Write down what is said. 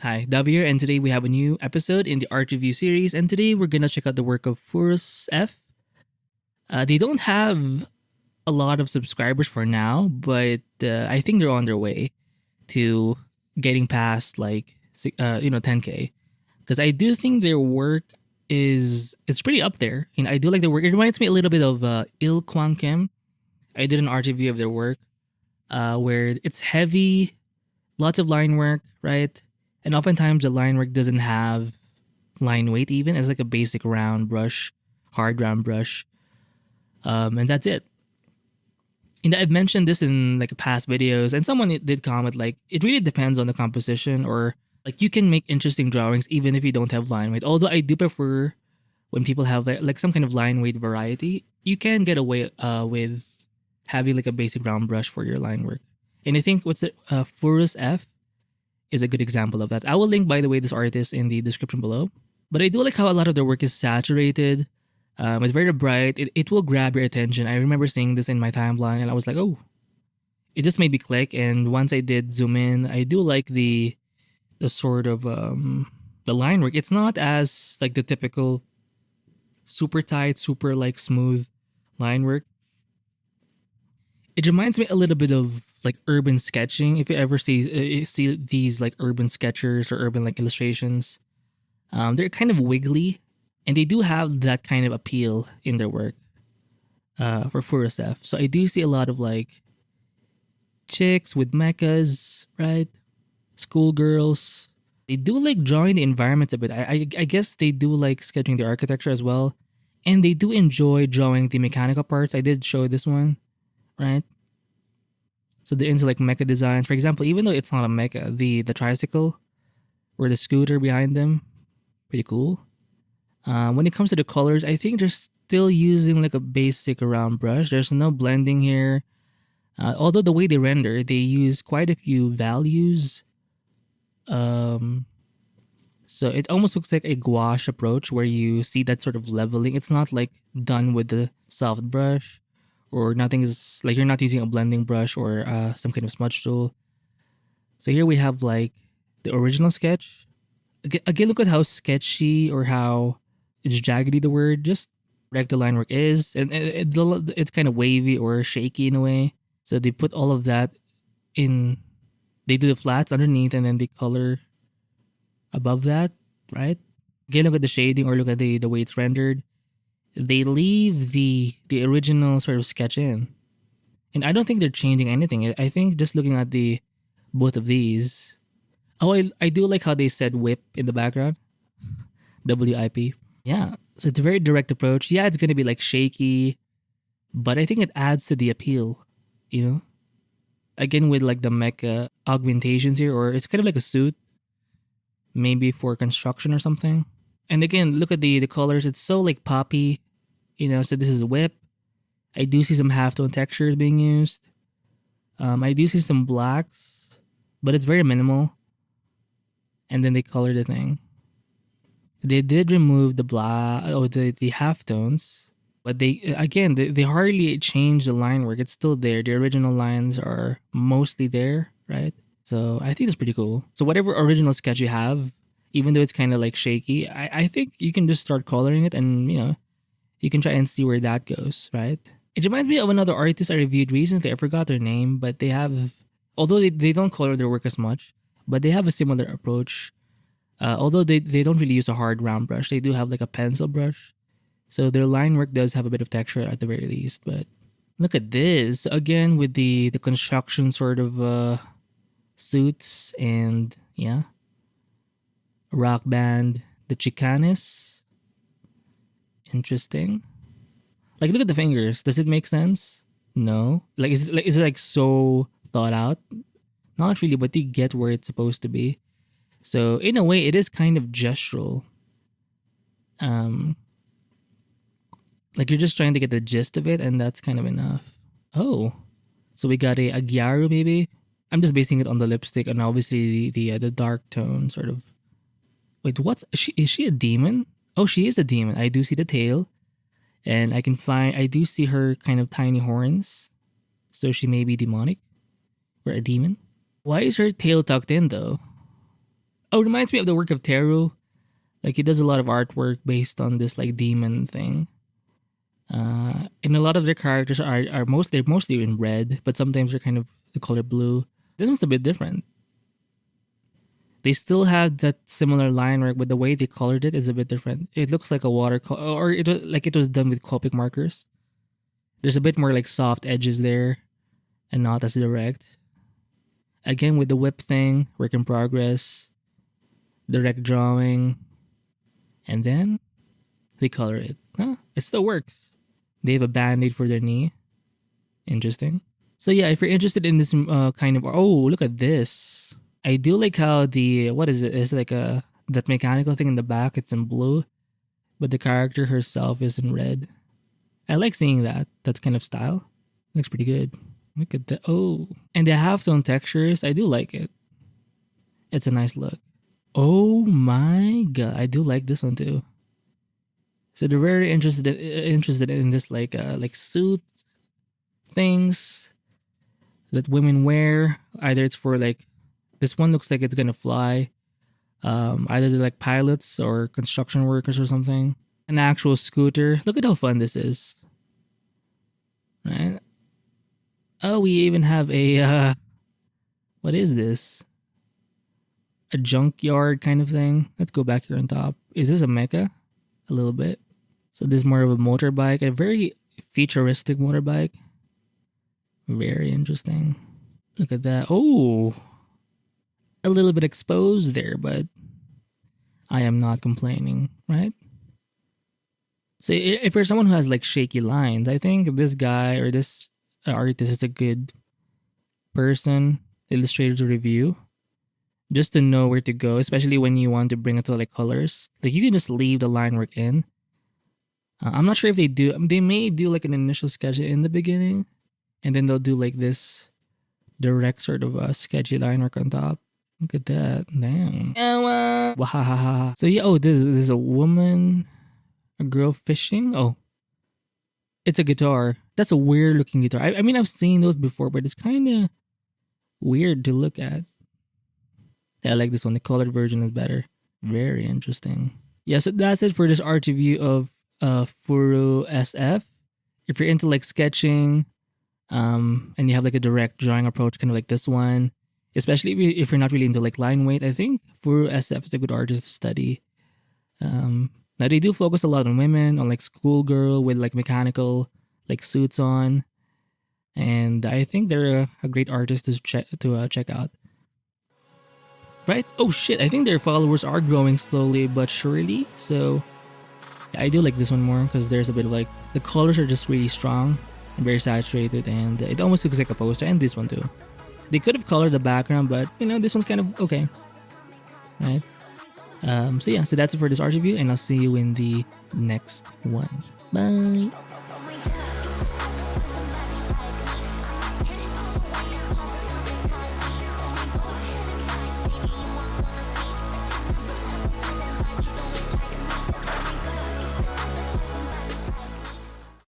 Hi, Davi here, and today we have a new episode in the art review series. And today we're gonna check out the work of furusf. They don't have a lot of subscribers for now, but I think they're on their way to getting past 10K. Because I do think their work it's pretty up there. I do like their work. It reminds me a little bit of Il Kwang Kim. I did an art review of their work, where it's heavy, lots of line work, right? And oftentimes the line work doesn't have line weight even. It's like a basic round brush, hard round brush. And that's it. And I've mentioned this in like past videos, and someone did comment like it really depends on the composition, or like you can make interesting drawings even if you don't have line weight. Although I do prefer when people have like some kind of line weight variety, you can get away with having like a basic round brush for your line work. And I think what's the furusf is a good example of that. I will link, by the way, this artist in the description below. But I do like how a lot of their work is saturated. It's very bright. It will grab your attention. I remember seeing this in my timeline, and I was like, oh, it just made me click. And once I did zoom in, I do like the sort of the line work. It's not as like the typical super tight, super like smooth line work. It reminds me a little bit of like urban sketching. If you ever see these like urban sketchers or urban like illustrations, they're kind of wiggly, and they do have that kind of appeal in their work. For furusf, so I do see a lot of like chicks with mechas, right? Schoolgirls. They do like drawing the environments a bit. I guess they do like sketching the architecture as well, and they do enjoy drawing the mechanical parts. I did show this one, right? So they're into like mecha designs. For example, even though it's not a mecha, the tricycle or the scooter behind them, pretty cool. When it comes to the colors, I think they're still using like a basic round brush. There's no blending here. Although the way they render, they use quite a few values. So it almost looks like a gouache approach where you see that sort of leveling. It's not like done with the soft brush, or nothing is like you're not using a blending brush or some kind of smudge tool. So here we have like the original sketch. Again, look at how sketchy or how it's jaggedy the word, just rectangle line work is. And it's kind of wavy or shaky in a way. So they put all of that in, they do the flats underneath and then they color above that, right? Again, look at the shading or look at the way it's rendered. They leave the original sort of sketch in. And I don't think they're changing anything. I think just looking at the both of these. Oh, I do like how they said whip in the background. WIP. Yeah. So it's a very direct approach. Yeah, it's gonna be like shaky, but I think it adds to the appeal, you know? Again with like the mecha augmentations here, or it's kind of like a suit. Maybe for construction or something. And again, look at the colors. It's so like poppy, so this is a whip. I do see some halftone textures being used. I do see some blacks, but it's very minimal. And then they color the thing. They did remove the black, the halftones, but they hardly change the line work. It's still there. The original lines are mostly there, right? So I think it's pretty cool. So whatever original sketch you have, even though it's kind of like shaky, I think you can just start coloring it, and you can try and see where that goes, right? It reminds me of another artist I reviewed recently. I forgot their name, but they have, although they don't color their work as much, but they have a similar approach. Although they don't really use a hard round brush, they do have like a pencil brush. So their line work does have a bit of texture at the very least. But look at this again with the construction sort of suits, and yeah, rock band, the Chicanes. Interesting. Like, look at the fingers. Does it make sense? No. Like, is it like so thought out? Not really, but you get where it's supposed to be. So in a way, it is kind of gestural. Like you're just trying to get the gist of it, and that's kind of enough. Oh, so we got a Gyaru maybe. I'm just basing it on the lipstick and obviously the dark tone sort of. Wait, is she a demon? Oh, she is a demon. I do see the tail, and I do see her kind of tiny horns, so she may be demonic or a demon. Why is her tail tucked in though? Oh, it reminds me of the work of Teru. Like he does a lot of artwork based on this like demon thing. And a lot of their characters are mostly in red, but sometimes they're kind of the color blue. This one's a bit different. They still have that similar line work, but the way they colored it is a bit different. It looks like a watercolor, or it was done with Copic markers. There's a bit more like soft edges there, and not as direct. Again with the whip thing, work in progress, direct drawing, and then they color it. Huh, it still works. They have a band-aid for their knee. Interesting. So yeah, if you're interested in this kind of, oh, look at this. I do like how the, what is it? It's like that mechanical thing in the back, it's in blue, but the character herself is in red. I like seeing that kind of style. Looks pretty good. Look at that. Oh, and the half-tone textures, I do like it. It's a nice look. Oh my god, I do like this one too. So they're very interested in this like suit things that women wear. Either it's for like, this one looks like it's gonna fly. Either they're like pilots or construction workers or something. An actual scooter. Look at how fun this is. Right? Oh, we even have a what is this? A junkyard kind of thing. Let's go back here on top. Is this a mecha? A little bit. So this is more of a motorbike, a very futuristic motorbike. Very interesting. Look at that. Oh, a little bit exposed there, but I am not complaining, right? So if you're someone who has like shaky lines, I think this guy or this artist is a good person, illustrator to review, just to know where to go, especially when you want to bring it to like colors. Like you can just leave the line work in. I'm not sure if they do. They may do like an initial sketch in the beginning, and then they'll do like this direct sort of sketchy line work on top. Look at that. Damn. Wahahaha. So yeah, oh, this is a woman, a girl fishing. Oh, it's a guitar. That's a weird looking guitar. I mean, I've seen those before, but it's kind of weird to look at. Yeah, I like this one. The colored version is better. Very interesting. Yeah, so that's it for this art review of furusf. If you're into like sketching, and you have like a direct drawing approach, kind of like this one, especially if you're not really into like line weight, I think furusf is a good artist to study. Now they do focus a lot on women, on like schoolgirl with like mechanical like suits on, and I think they're a great artist to check out. Right? Oh shit! I think their followers are growing slowly but surely. So yeah, I do like this one more because there's a bit of like the colors are just really strong and very saturated, and it almost looks like a poster. And this one too. They could have colored the background, but you know this one's kind of okay. Right? So yeah, so that's it for this art review, and I'll see you in the next one. Bye.